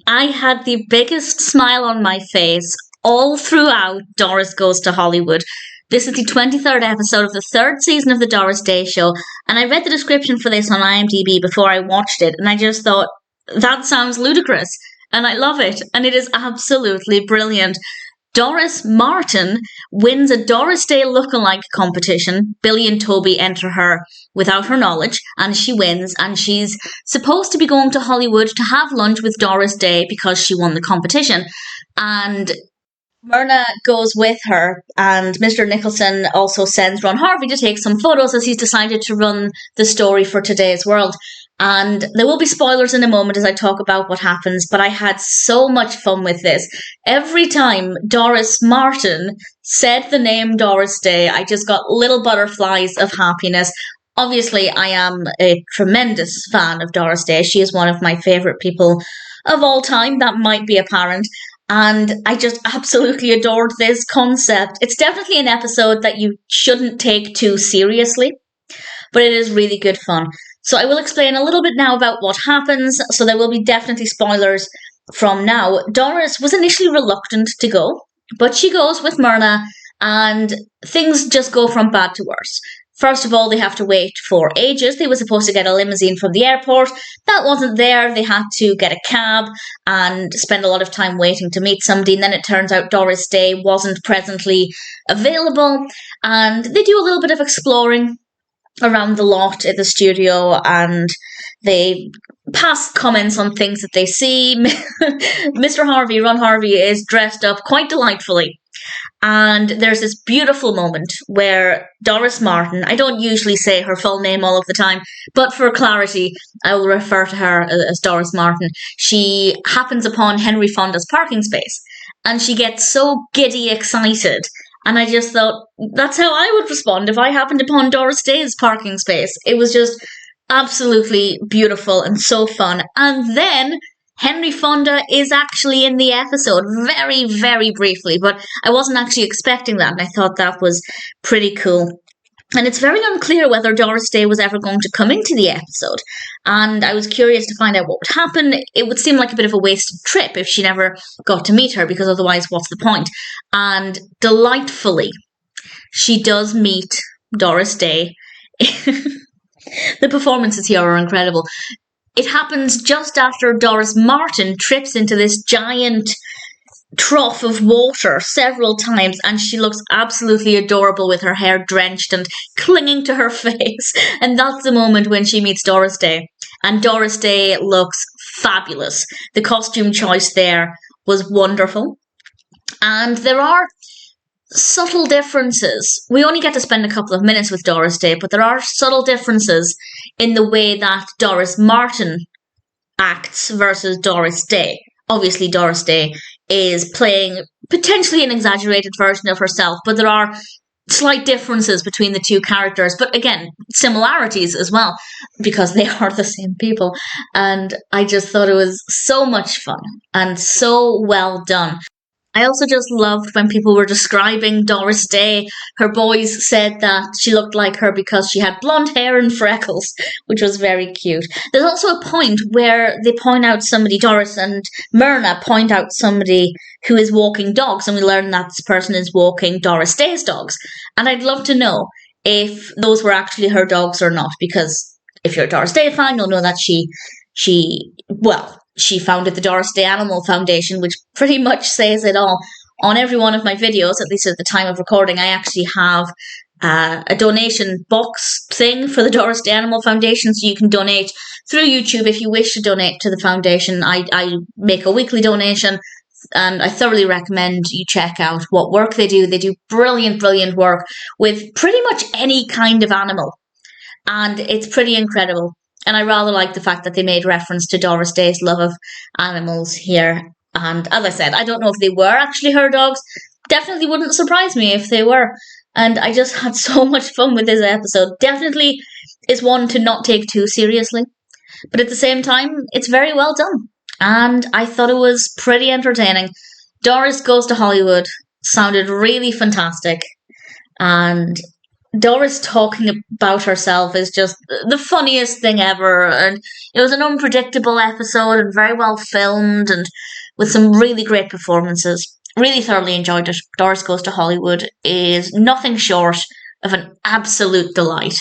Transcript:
I had the biggest smile on my face all throughout Doris Goes to Hollywood. This is the 23rd episode of the third season of the Doris Day Show, and I read the description for this on IMDb before I watched it, and I just thought, that sounds ludicrous, and I love it, and it is absolutely brilliant. Doris Martin wins a Doris Day lookalike competition. Billy and Toby enter her without her knowledge, and she wins, and she's supposed to be going to Hollywood to have lunch with Doris Day because she won the competition. And Myrna goes with her, and Mr. Nicholson also sends Ron Harvey to take some photos as he's decided to run the story for today's world. And there will be spoilers in a moment as I talk about what happens, but I had so much fun with this. Every time Doris Martin said the name Doris Day, I just got little butterflies of happiness. Obviously, I am a tremendous fan of Doris Day. She is one of my favourite people of all time. That might be apparent. And I just absolutely adored this concept. It's definitely an episode that you shouldn't take too seriously, but it is really good fun. So I will explain a little bit now about what happens, so there will be definitely spoilers from now. Doris was initially reluctant to go, but she goes with Myrna, and things just go from bad to worse. First of all, they have to wait for ages. They were supposed to get a limousine from the airport. That wasn't there. They had to get a cab and spend a lot of time waiting to meet somebody. And then it turns out Doris Day wasn't presently available. And they do a little bit of exploring around the lot at the studio, and they pass comments on things that they see. Mr. Harvey, Ron Harvey, is dressed up quite delightfully. And there's this beautiful moment where Doris Martin, I don't usually say her full name all of the time, but for clarity, I will refer to her as Doris Martin. She happens upon Henry Fonda's parking space, and she gets so giddy excited. And I just thought, that's how I would respond if I happened upon Doris Day's parking space. It was just absolutely beautiful and so fun. And then Henry Fonda is actually in the episode, very, very briefly, but I wasn't actually expecting that, and I thought that was pretty cool. And it's very unclear whether Doris Day was ever going to come into the episode, and I was curious to find out what would happen. It would seem like a bit of a wasted trip if she never got to meet her, because otherwise what's the point? And delightfully, she does meet Doris Day. The performances here are incredible. It happens just after Doris Martin trips into this giant trough of water several times, and she looks absolutely adorable with her hair drenched and clinging to her face. And that's the moment when she meets Doris Day. And Doris Day looks fabulous. The costume choice there was wonderful. And there are subtle differences. We only get to spend a couple of minutes with Doris Day, but there are subtle differences in the way that Doris Martin acts versus Doris Day. Obviously, Doris Day is playing potentially an exaggerated version of herself, but there are slight differences between the two characters. But again, similarities as well, because they are the same people. And I just thought it was so much fun and so well done. I also just loved when people were describing Doris Day. Her boys said that she looked like her because she had blonde hair and freckles, which was very cute. There's also a point where they point out somebody, Doris and Myrna point out somebody who is walking dogs, and we learn that this person is walking Doris Day's dogs. And I'd love to know if those were actually her dogs or not, because if you're a Doris Day fan, you'll know that she founded the Doris Day Animal Foundation, which pretty much says it all. On every one of my videos, at least at the time of recording, I actually have a donation box thing for the Doris Day Animal Foundation, so you can donate through YouTube if you wish to donate to the foundation. I make a weekly donation, and I thoroughly recommend you check out what work they do. They do brilliant, brilliant work with pretty much any kind of animal, and it's pretty incredible. And I rather like the fact that they made reference to Doris Day's love of animals here. And as I said, I don't know if they were actually her dogs. Definitely wouldn't surprise me if they were. And I just had so much fun with this episode. Definitely is one to not take too seriously. But at the same time, it's very well done. And I thought it was pretty entertaining. Doris Goes to Hollywood sounded really fantastic. And Doris talking about herself is just the funniest thing ever. And it was an unpredictable episode and very well filmed and with some really great performances. Really thoroughly enjoyed it. Doris Goes to Hollywood is nothing short of an absolute delight.